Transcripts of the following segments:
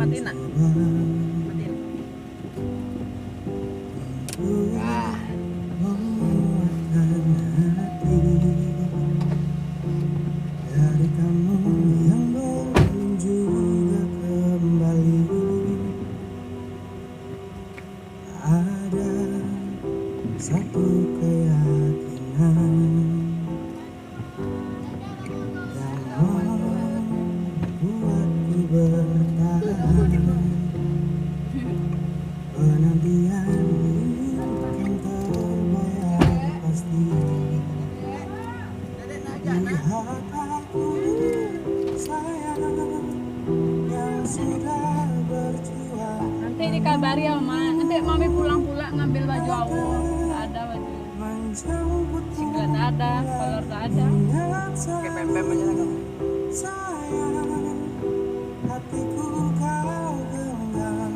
matiin nak. Matiin. Wah. Dari kamu yang belum juga kembali, ada satu keyakinan yang membuatku bertahan. Penantian ini kan terbayar pasti. Lihat aku sayang yang sudah berjuang. Nanti dikabari ya Ma. Nanti mami pulang pula ngambil baju aku. Tak ada baju. Singlet tak ada, kolor tak ada. Kayak pempem aja lah kamu. Sayang, hatiku kau genggam.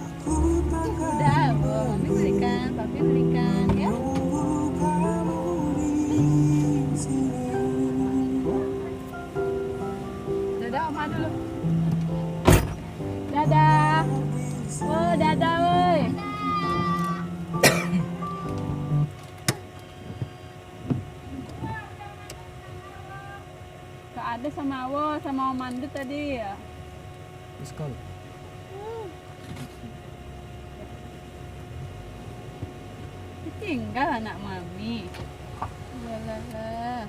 Aku takkan Udah, mami belikan, papi belikan ya. menunggu kamu di sini. Dadah Oma dulu. Dadah. Oh, dadah woi. Kak ada sama Awo sama Om Mandu tadi ya. Sekolah. Tinggal anak mami. Lala. Lala.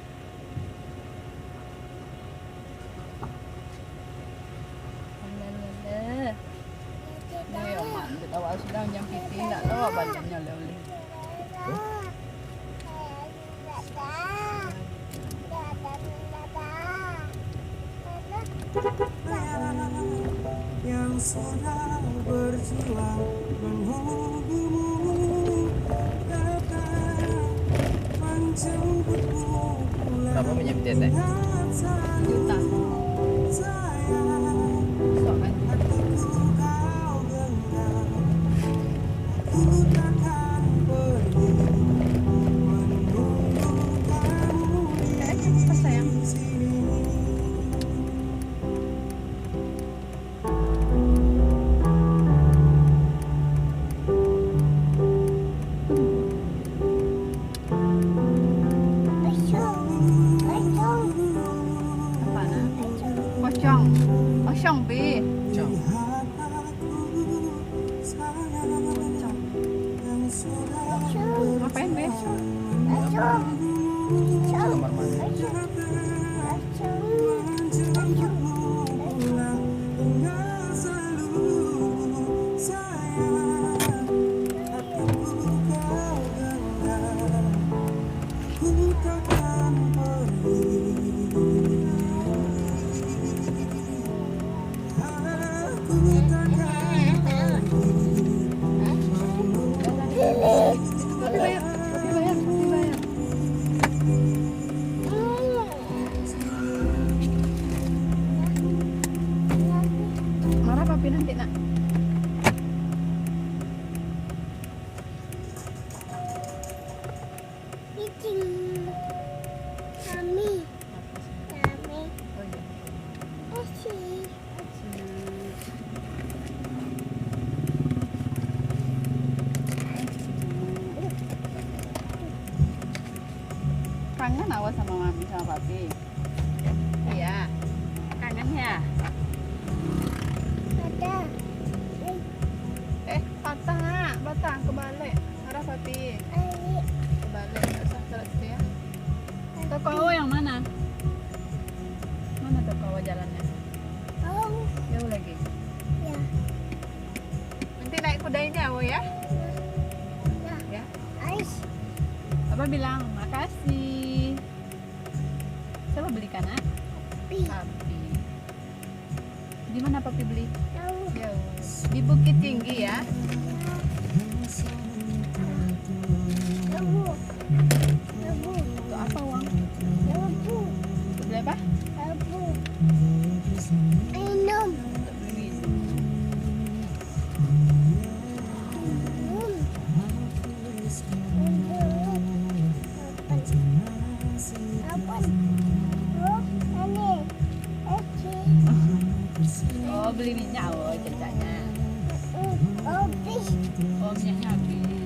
Nih Om Mandu awak sudah jam pipi nak tahu badannya oleh-oleh. Yang sudah berjuang menunggumu datang menjemputmu pulang. Berapa punya tete? Juta. Sayang, Sok kan. hatiku kau genggam. Aku takkan pergi menunggu kamu Apa sayang? di sini. Apa nak? Pocong. Pocong bi. Ciao. Pocong. Ngapain bi? Kamar mandi. Papi bayar. Papi bayar. Papi bayar. Marah papi nanti nak. Oh iya. Kangen awas sama mami sama papi. Iya. Kangen ya. Patah, batang kebalik. Marah papi. Kebalik, nggak usah seret situ ya. Toko Awo yang mana? Mana toko Awo jalannya? Jauh lagi. Nanti naik kuda ini Awo ya. Ya. Apa bilang makasih. Siapa belikan ah? Papi. Di mana papi beli? Jauh. Di Bukit Tinggi ya. Untuk apa uang? Untuk beli apa? Untuk beli minum. Oh beli minyak oh ceritanya. Oh minyaknya habis.